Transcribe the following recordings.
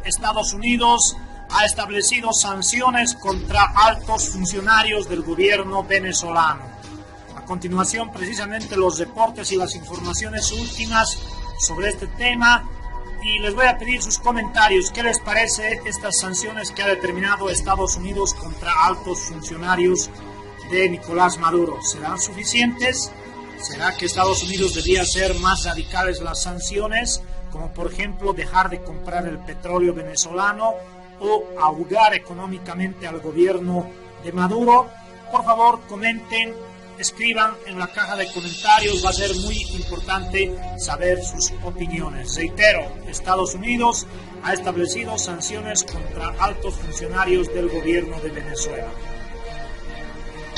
Estados Unidos ha establecido sanciones contra altos funcionarios del gobierno venezolano. A continuación, precisamente los reportes y las informaciones últimas sobre este tema, y les voy a pedir sus comentarios. ¿Qué les parece estas sanciones que ha determinado Estados Unidos contra altos funcionarios de Nicolás Maduro? ¿Serán suficientes? ¿Será que Estados Unidos debería hacer más radicales las sanciones, como por ejemplo dejar de comprar el petróleo venezolano o ahogar económicamente al gobierno de Maduro? Por favor, comenten, escriban en la caja de comentarios, va a ser muy importante saber sus opiniones. Reitero, Estados Unidos ha establecido sanciones contra altos funcionarios del gobierno de Venezuela.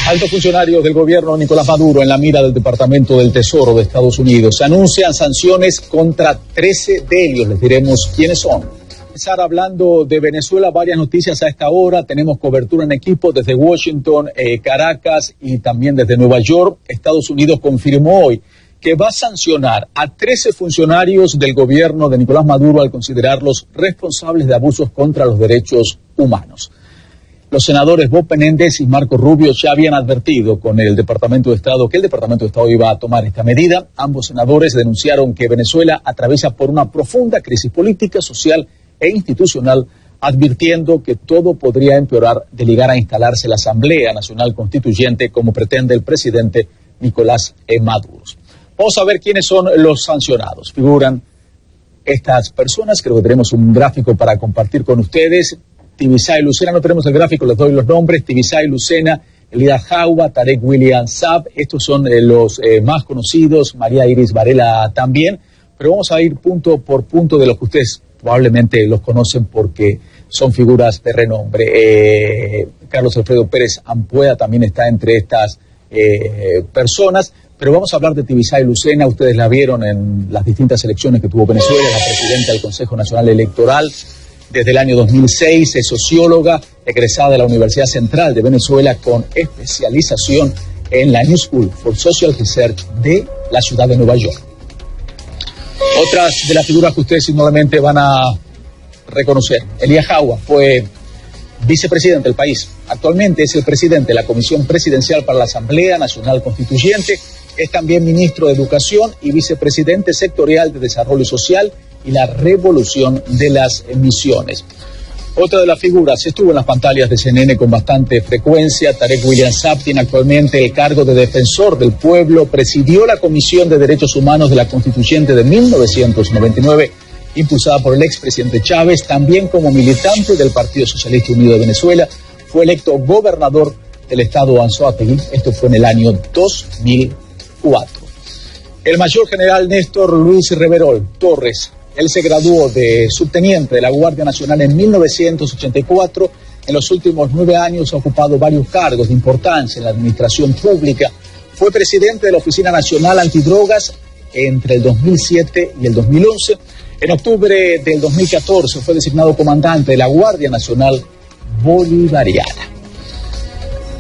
Altos funcionarios del gobierno Nicolás Maduro en la mira del Departamento del Tesoro de Estados Unidos. Anuncian sanciones contra 13 de ellos. Les diremos quiénes son. Empezar hablando de Venezuela, varias noticias a esta hora. Tenemos cobertura en equipo desde Washington, Caracas y también desde Nueva York. Estados Unidos confirmó hoy que va a sancionar a 13 funcionarios del gobierno de Nicolás Maduro al considerarlos responsables de abusos contra los derechos humanos. Los senadores Bob Menéndez y Marco Rubio ya habían advertido con el Departamento de Estado que el Departamento de Estado iba a tomar esta medida. Ambos senadores denunciaron que Venezuela atraviesa por una profunda crisis política, social e institucional, advirtiendo que todo podría empeorar de llegar a instalarse la Asamblea Nacional Constituyente como pretende el presidente Nicolás Maduro. Vamos a ver quiénes son los sancionados. Figuran estas personas, creo que tenemos un gráfico para compartir con ustedes. Tibisay Lucena, no tenemos el gráfico, les doy los nombres. Tibisay Lucena, Elida Jauba, Tarek William Saab, estos son los más conocidos, María Iris Varela también, pero vamos a ir punto por punto de los que ustedes probablemente los conocen porque son figuras de renombre. Carlos Alfredo Pérez Ampueda también está entre estas personas, pero vamos a hablar de Tibisay Lucena. Ustedes la vieron en las distintas elecciones que tuvo Venezuela, la presidenta del Consejo Nacional Electoral desde el año 2006, es socióloga, egresada de la Universidad Central de Venezuela con especialización en la New School for Social Research de la ciudad de Nueva York. Otras de las figuras que ustedes seguramente van a reconocer. Elías Jauba fue vicepresidente del país. Actualmente es el presidente de la Comisión Presidencial para la Asamblea Nacional Constituyente. Es también ministro de Educación y vicepresidente sectorial de Desarrollo Social y la Revolución de las Misiones. Otra de las figuras estuvo en las pantallas de CNN con bastante frecuencia. Tarek William Saab tiene actualmente el cargo de defensor del pueblo, presidió la Comisión de Derechos Humanos de la Constituyente de 1999, impulsada por el expresidente Chávez, también como militante del Partido Socialista Unido de Venezuela. Fue electo gobernador del estado Anzoátegui, esto fue en el año 2004. El mayor general Néstor Luis Reverol Torres, él se graduó de subteniente de la Guardia Nacional en 1984. En los últimos 9 años ha ocupado varios cargos de importancia en la administración pública. Fue presidente de la Oficina Nacional Antidrogas entre el 2007 y el 2011. En octubre del 2014 fue designado comandante de la Guardia Nacional Bolivariana.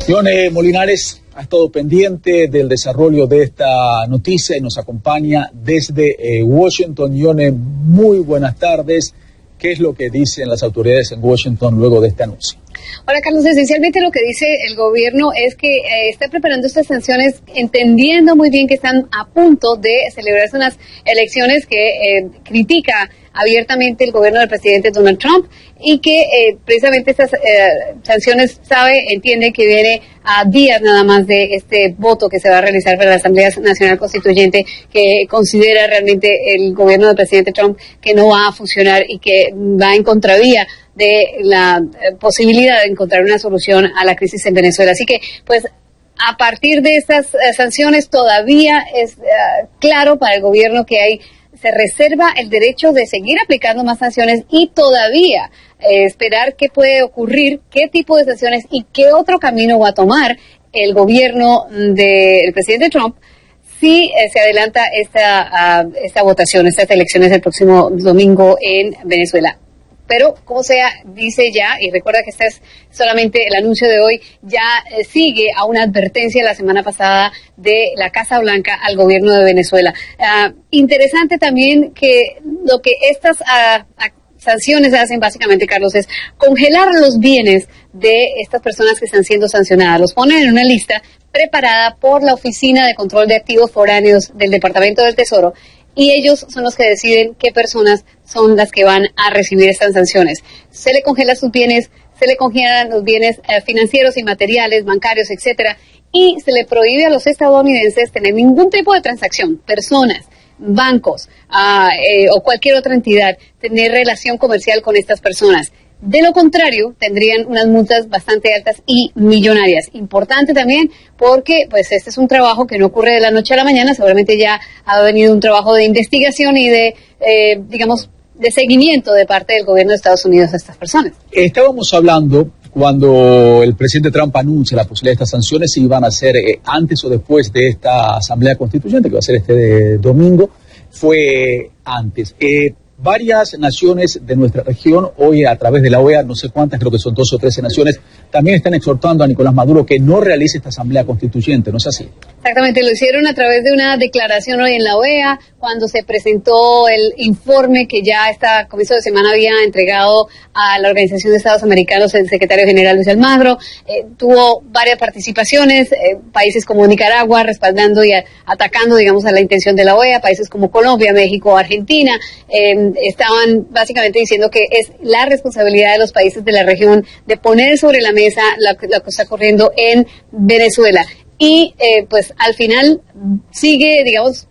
Ione Molinares ha estado pendiente del desarrollo de esta noticia y nos acompaña desde Washington. Ione, muy buenas tardes. ¿Qué es lo que dicen las autoridades en Washington luego de este anuncio? Hola, Carlos. Esencialmente lo que dice el gobierno es que está preparando estas sanciones entendiendo muy bien que están a punto de celebrarse unas elecciones que critica abiertamente el gobierno del presidente Donald Trump y que precisamente estas sanciones entiende que viene a días nada más de este voto que se va a realizar para la Asamblea Nacional Constituyente, que considera realmente el gobierno del presidente Trump que no va a funcionar y que va en contravía de la posibilidad de encontrar una solución a la crisis en Venezuela. Así que, pues, a partir de estas sanciones todavía es claro para el gobierno que se reserva el derecho de seguir aplicando más sanciones y todavía esperar qué puede ocurrir, qué tipo de sanciones y qué otro camino va a tomar el gobierno del presidente Trump si se adelanta esta votación, estas elecciones el próximo domingo en Venezuela. Pero, como sea, dice ya, y recuerda que este es solamente el anuncio de hoy, ya sigue a una advertencia la semana pasada de la Casa Blanca al gobierno de Venezuela. Interesante también que lo que estas sanciones hacen básicamente, Carlos, es congelar los bienes de estas personas que están siendo sancionadas. Los ponen en una lista preparada por la Oficina de Control de Activos Foráneos del Departamento del Tesoro, y ellos son los que deciden qué personas son las que van a recibir estas sanciones. Se le congela sus bienes, se le congelan los bienes financieros y materiales, bancarios, etcétera, y se le prohíbe a los estadounidenses tener ningún tipo de transacción, personas, bancos o cualquier otra entidad, tener relación comercial con estas personas. De lo contrario, tendrían unas multas bastante altas y millonarias. Importante también porque pues este es un trabajo que no ocurre de la noche a la mañana, seguramente ya ha venido un trabajo de investigación y de, de seguimiento de parte del gobierno de Estados Unidos a estas personas. Estábamos hablando cuando el presidente Trump anuncia la posibilidad de estas sanciones, si iban a ser antes o después de esta Asamblea Constituyente, que va a ser este domingo, fue antes. Varias naciones de nuestra región, hoy a través de la OEA, no sé cuántas, creo que son 12 o 13 naciones, también están exhortando a Nicolás Maduro que no realice esta Asamblea Constituyente, ¿no es así? Exactamente, lo hicieron a través de una declaración hoy en la OEA, cuando se presentó el informe que ya a comienzo de semana había entregado a la Organización de Estados Americanos el secretario general Luis Almagro. Tuvo varias participaciones, países como Nicaragua respaldando y atacando, digamos, a la intención de la OEA, países como Colombia, México, Argentina, estaban básicamente diciendo que es la responsabilidad de los países de la región de poner sobre la mesa lo que está ocurriendo en Venezuela. Y pues al final sigue, digamos,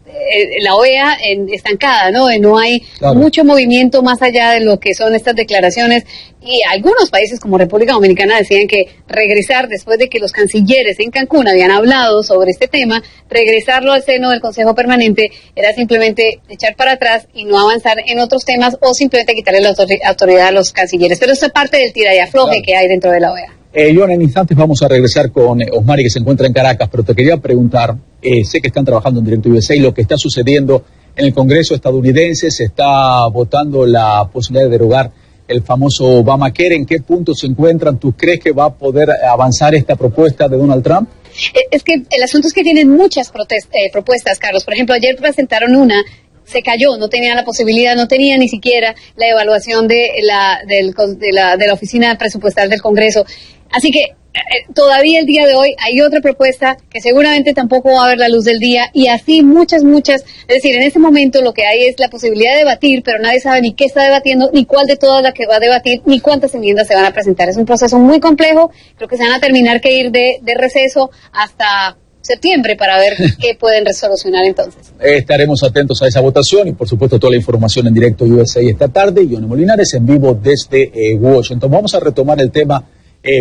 la OEA estancada, ¿no? No hay mucho movimiento más allá de lo que son estas declaraciones, y algunos países como República Dominicana decían que regresar después de que los cancilleres en Cancún habían hablado sobre este tema, regresarlo al seno del Consejo Permanente era simplemente echar para atrás y no avanzar en otros temas, o simplemente quitarle la autoridad a los cancilleres. Pero eso es parte del tira y afloje que hay dentro de la OEA. John, en instantes vamos a regresar con Osmari, que se encuentra en Caracas, pero te quería preguntar, sé que están trabajando en Directo USA y lo que está sucediendo en el Congreso estadounidense, se está votando la posibilidad de derogar el famoso Obamacare. ¿En qué punto se encuentran? ¿Tú crees que va a poder avanzar esta propuesta de Donald Trump? Es que el asunto es que tienen muchas propuestas, Carlos. Por ejemplo, ayer presentaron una, se cayó, no tenía la posibilidad, no tenía ni siquiera la evaluación de la Oficina Presupuestal del Congreso. Así que todavía el día de hoy hay otra propuesta que seguramente tampoco va a ver la luz del día, y así muchas. Es decir, en este momento lo que hay es la posibilidad de debatir, pero nadie sabe ni qué está debatiendo, ni cuál de todas las que va a debatir, ni cuántas enmiendas se van a presentar. Es un proceso muy complejo. Creo que se van a tener que ir de receso hasta septiembre para ver qué pueden resolucionar entonces. Estaremos atentos a esa votación y por supuesto toda la información en Directo USA esta tarde. Johnny Molinares en vivo desde Washington. Vamos a retomar el tema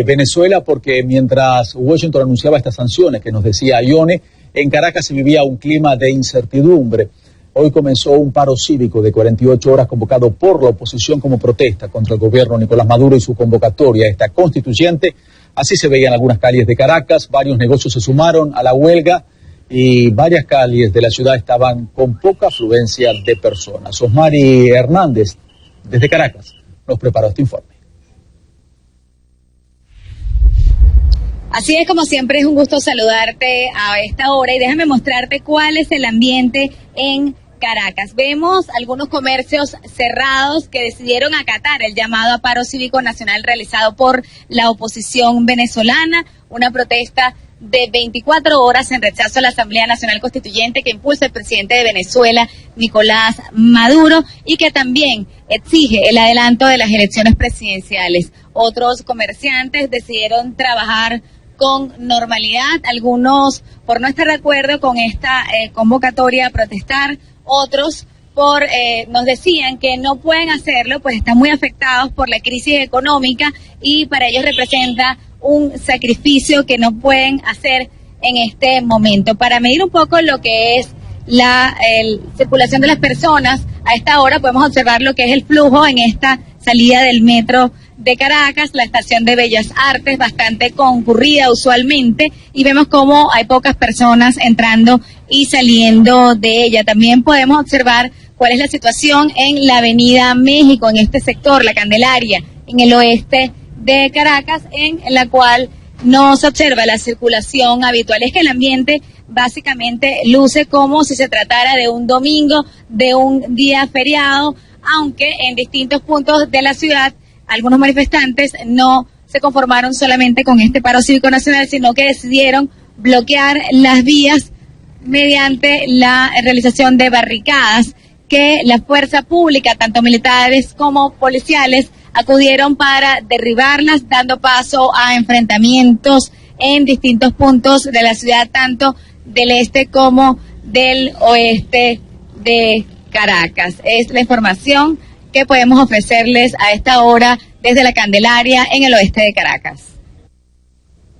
Venezuela, porque mientras Washington anunciaba estas sanciones que nos decía Ione, en Caracas se vivía un clima de incertidumbre. Hoy comenzó un paro cívico de 48 horas convocado por la oposición como protesta contra el gobierno de Nicolás Maduro y su convocatoria a esta constituyente. Así se veía en algunas calles de Caracas, varios negocios se sumaron a la huelga y varias calles de la ciudad estaban con poca afluencia de personas. Osmari Hernández, desde Caracas, nos preparó este informe. Así es, como siempre es un gusto saludarte a esta hora y déjame mostrarte cuál es el ambiente en Caracas. Vemos algunos comercios cerrados que decidieron acatar el llamado a paro cívico nacional realizado por la oposición venezolana, una protesta de 24 horas en rechazo a la Asamblea Nacional Constituyente que impulsa el presidente de Venezuela, Nicolás Maduro, y que también exige el adelanto de las elecciones presidenciales. Otros comerciantes decidieron trabajar con normalidad, algunos por no estar de acuerdo con esta convocatoria a protestar, otros nos decían que no pueden hacerlo, pues están muy afectados por la crisis económica y para ellos representa un sacrificio que no pueden hacer en este momento. Para medir un poco lo que es la circulación de las personas, a esta hora podemos observar lo que es el flujo en esta salida del metro de Caracas, la estación de Bellas Artes, bastante concurrida usualmente, y vemos cómo hay pocas personas entrando y saliendo de ella. También podemos observar cuál es la situación en la Avenida México, en este sector, la Candelaria, en el oeste de Caracas, en la cual no se observa la circulación habitual. Es que el ambiente básicamente luce como si se tratara de un domingo, de un día feriado. aunque en distintos puntos de la ciudad algunos manifestantes no se conformaron solamente con este paro cívico nacional, sino que decidieron bloquear las vías mediante la realización de barricadas que la fuerza pública, tanto militares como policiales, acudieron para derribarlas, dando paso a enfrentamientos en distintos puntos de la ciudad, tanto del este como del oeste de Caracas. Es la información que podemos ofrecerles a esta hora desde la Candelaria en el oeste de Caracas.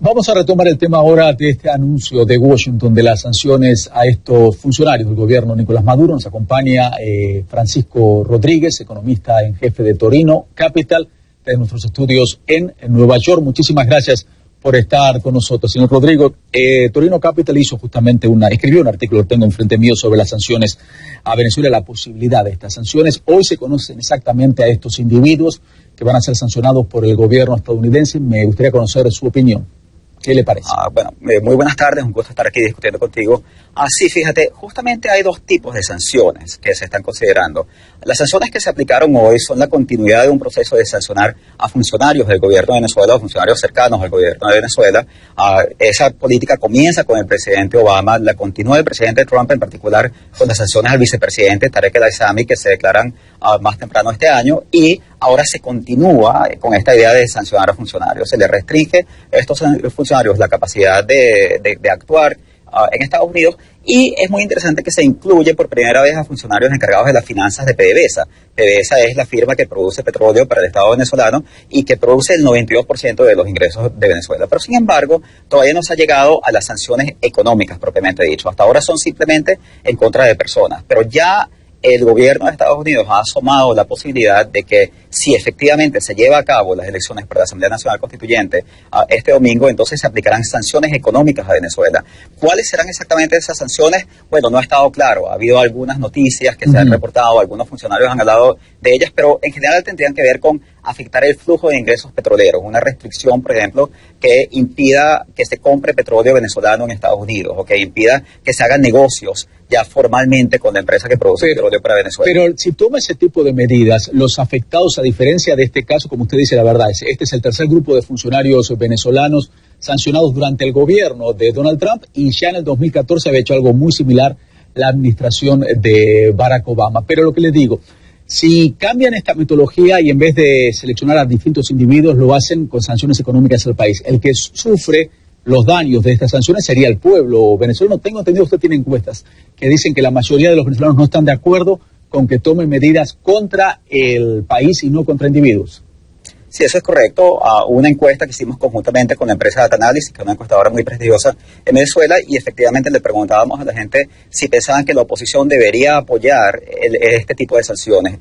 Vamos a retomar el tema ahora de este anuncio de Washington de las sanciones a estos funcionarios del gobierno Nicolás Maduro. Nos acompaña Francisco Rodríguez, economista en jefe de Torino Capital, de nuestros estudios en Nueva York. Muchísimas gracias por estar con nosotros. Señor Rodrigo, Torino Capital escribió un artículo, lo tengo enfrente mío, sobre las sanciones a Venezuela, la posibilidad de estas sanciones. Hoy se conocen exactamente a estos individuos que van a ser sancionados por el gobierno estadounidense. Me gustaría conocer su opinión. ¿Qué le parece? Muy buenas tardes, un gusto estar aquí discutiendo contigo. Sí, fíjate, justamente hay dos tipos de sanciones que se están considerando. Las sanciones que se aplicaron hoy son la continuidad de un proceso de sancionar a funcionarios del gobierno de Venezuela, o funcionarios cercanos al gobierno de Venezuela. Esa política comienza con el presidente Obama, la continúa el presidente Trump, en particular con las sanciones al vicepresidente Tarek El Aissami, que se declaran más temprano este año, y ahora se continúa con esta idea de sancionar a funcionarios. Se le restringe a estos funcionarios la capacidad de actuar en Estados Unidos, y es muy interesante que se incluye por primera vez a funcionarios encargados de las finanzas de PDVSA. PDVSA es la firma que produce petróleo para el Estado venezolano y que produce el 92% de los ingresos de Venezuela. Pero sin embargo, todavía no se ha llegado a las sanciones económicas propiamente dicho. Hasta ahora son simplemente en contra de personas, pero ya el gobierno de Estados Unidos ha asomado la posibilidad de que si efectivamente se lleva a cabo las elecciones para la Asamblea Nacional Constituyente este domingo, entonces se aplicarán sanciones económicas a Venezuela. ¿Cuáles serán exactamente esas sanciones? Bueno, no ha estado claro. Ha habido algunas noticias que se han reportado, algunos funcionarios han hablado de ellas, pero en general tendrían que ver con afectar el flujo de ingresos petroleros, una restricción, por ejemplo, que impida que se compre petróleo venezolano en Estados Unidos, o que impida que se hagan negocios ya formalmente con la empresa que produce petróleo para Venezuela. Pero si toma ese tipo de medidas, los afectados, a diferencia de este caso, como usted dice, la verdad, este es el tercer grupo de funcionarios venezolanos sancionados durante el gobierno de Donald Trump, y ya en el 2014 había hecho algo muy similar la administración de Barack Obama. Pero lo que les digo, si cambian esta metodología y en vez de seleccionar a distintos individuos, lo hacen con sanciones económicas al país, el que sufre los daños de estas sanciones sería el pueblo venezolano. Tengo entendido, usted tiene encuestas que dicen que la mayoría de los venezolanos no están de acuerdo con que tomen medidas contra el país y no contra individuos. Sí, eso es correcto. Una encuesta que hicimos conjuntamente con la empresa Data Analysis, que es una encuestadora muy prestigiosa en Venezuela, y efectivamente le preguntábamos a la gente si pensaban que la oposición debería apoyar este tipo de sanciones,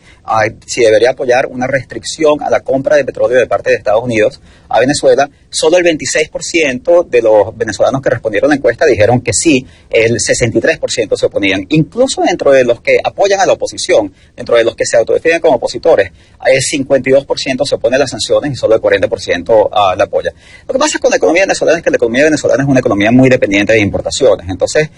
si debería apoyar una restricción a la compra de petróleo de parte de Estados Unidos a Venezuela. Solo el 26% de los venezolanos que respondieron a la encuesta dijeron que sí, el 63% se oponían. Incluso dentro de los que apoyan a la oposición, dentro de los que se autodefinen como opositores, el 52% se opone a las sanciones y solo el 40% la apoya. Lo que pasa con la economía venezolana es que la economía venezolana es una economía muy dependiente de importaciones. Entonces,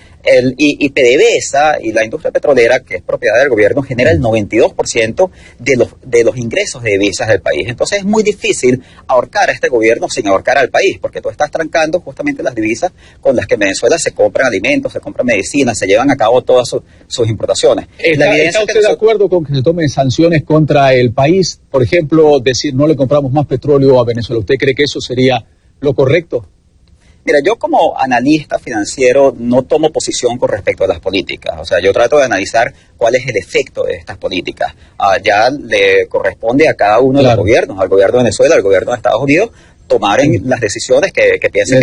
y PDVSA y la industria petrolera, que es propiedad del gobierno, genera el 92% de los ingresos de divisas del país. Entonces es muy difícil ahorcar a este gobierno sin ahorcar al país, porque tú estás trancando justamente las divisas con las que en Venezuela se compran alimentos, se compran medicinas, se llevan a cabo todas sus importaciones. ¿Está usted de acuerdo con que se tomen sanciones contra el país? Por ejemplo, decir no le compramos más petróleo a Venezuela. ¿Usted cree que eso sería lo correcto? Mira, yo como analista financiero no tomo posición con respecto a las políticas. O sea, yo trato de analizar cuál es el efecto de estas políticas. Ya le corresponde a cada uno de los gobiernos, al gobierno de Venezuela, al gobierno de Estados Unidos, tomar las decisiones que piensen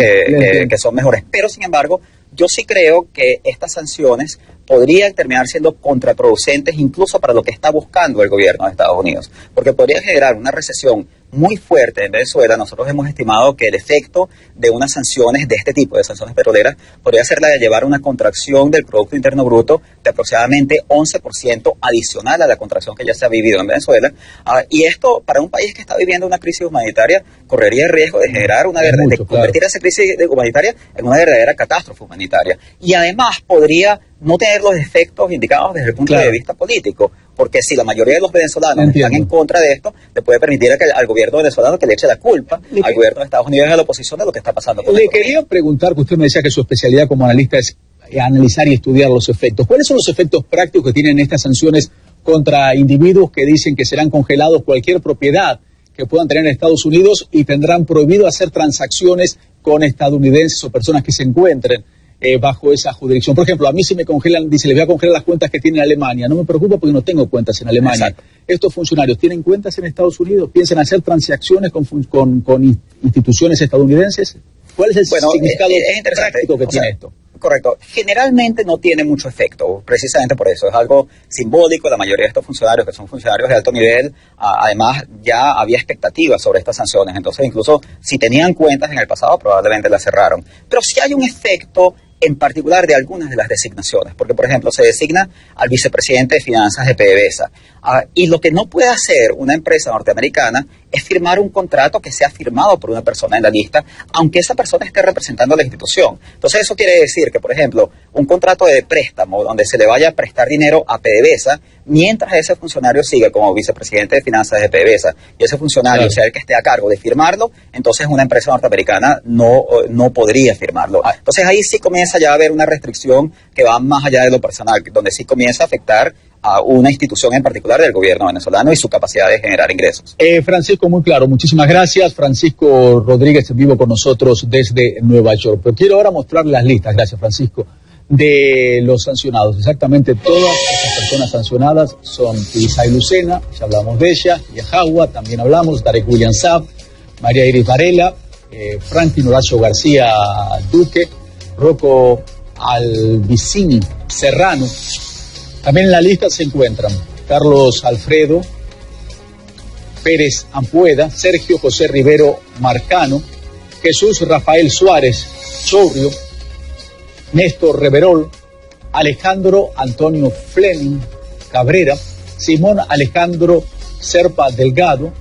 que son mejores. Pero, sin embargo, yo sí creo que estas sanciones podrían terminar siendo contraproducentes incluso para lo que está buscando el gobierno de Estados Unidos, porque podría generar una recesión muy fuerte en Venezuela. Nosotros hemos estimado que el efecto de unas sanciones de este tipo, de sanciones petroleras, podría ser la de llevar a una contracción del Producto Interno Bruto de aproximadamente 11% adicional a la contracción que ya se ha vivido en Venezuela. Y esto, para un país que está viviendo una crisis humanitaria, correría el riesgo de generar convertir esa crisis humanitaria en una verdadera catástrofe humanitaria. Y además podría no tener los efectos indicados desde el punto de vista político, porque si la mayoría de los venezolanos están en contra de esto, le puede permitir al gobierno venezolano que le eche la culpa al gobierno de Estados Unidos y a la oposición de lo que está pasando con Le quería preguntar, que usted me decía que su especialidad como analista es analizar y estudiar los efectos. ¿Cuáles son los efectos prácticos que tienen estas sanciones contra individuos que dicen que serán congelados cualquier propiedad que puedan tener en Estados Unidos y tendrán prohibido hacer transacciones con estadounidenses o personas que se encuentren bajo esa jurisdicción? Por ejemplo, a mí si me congelan, dice, les voy a congelar las cuentas que tiene en Alemania. No me preocupa porque no tengo cuentas en Alemania. Exacto. Estos funcionarios tienen cuentas en Estados Unidos, piensan hacer transacciones con instituciones estadounidenses. ¿Cuál es el significado práctico que tiene esto? Correcto. Generalmente no tiene mucho efecto, precisamente por eso. Es algo simbólico. La mayoría de estos funcionarios, que son funcionarios de alto nivel, además ya había expectativas sobre estas sanciones. Entonces, incluso si tenían cuentas en el pasado, probablemente las cerraron. Pero sí hay un efecto en particular de algunas de las designaciones, porque por ejemplo se designa al vicepresidente de finanzas de PDVSA, y lo que no puede hacer una empresa norteamericana es firmar un contrato que sea firmado por una persona en la lista, aunque esa persona esté representando a la institución. Entonces eso quiere decir que, por ejemplo, un contrato de préstamo donde se le vaya a prestar dinero a PDVSA, mientras ese funcionario sigue como vicepresidente de finanzas de PDVSA y ese funcionario sea el que esté a cargo de firmarlo, entonces una empresa norteamericana no podría firmarlo. Entonces ahí sí comienza ya a haber una restricción que va más allá de lo personal, donde sí comienza a afectar a una institución en particular del gobierno venezolano y su capacidad de generar ingresos. Francisco, muy claro, muchísimas gracias. Francisco Rodríguez en vivo con nosotros desde Nueva York. Pero quiero ahora mostrarle las listas, gracias Francisco, de los sancionados. Exactamente todas estas personas sancionadas son Isay Lucena, ya hablamos de ella, Yajagua, también hablamos, Tarek William Saab, María Iris Varela, Franklin Horacio García Duque, Rocco Albicini Serrano. También en la lista se encuentran Carlos Alfredo Pérez Ampueda, Sergio José Rivero Marcano, Jesús Rafael Suárez Chorrio, Néstor Reverol, Alejandro Antonio Fleming Cabrera, Simón Alejandro Serpa Delgado,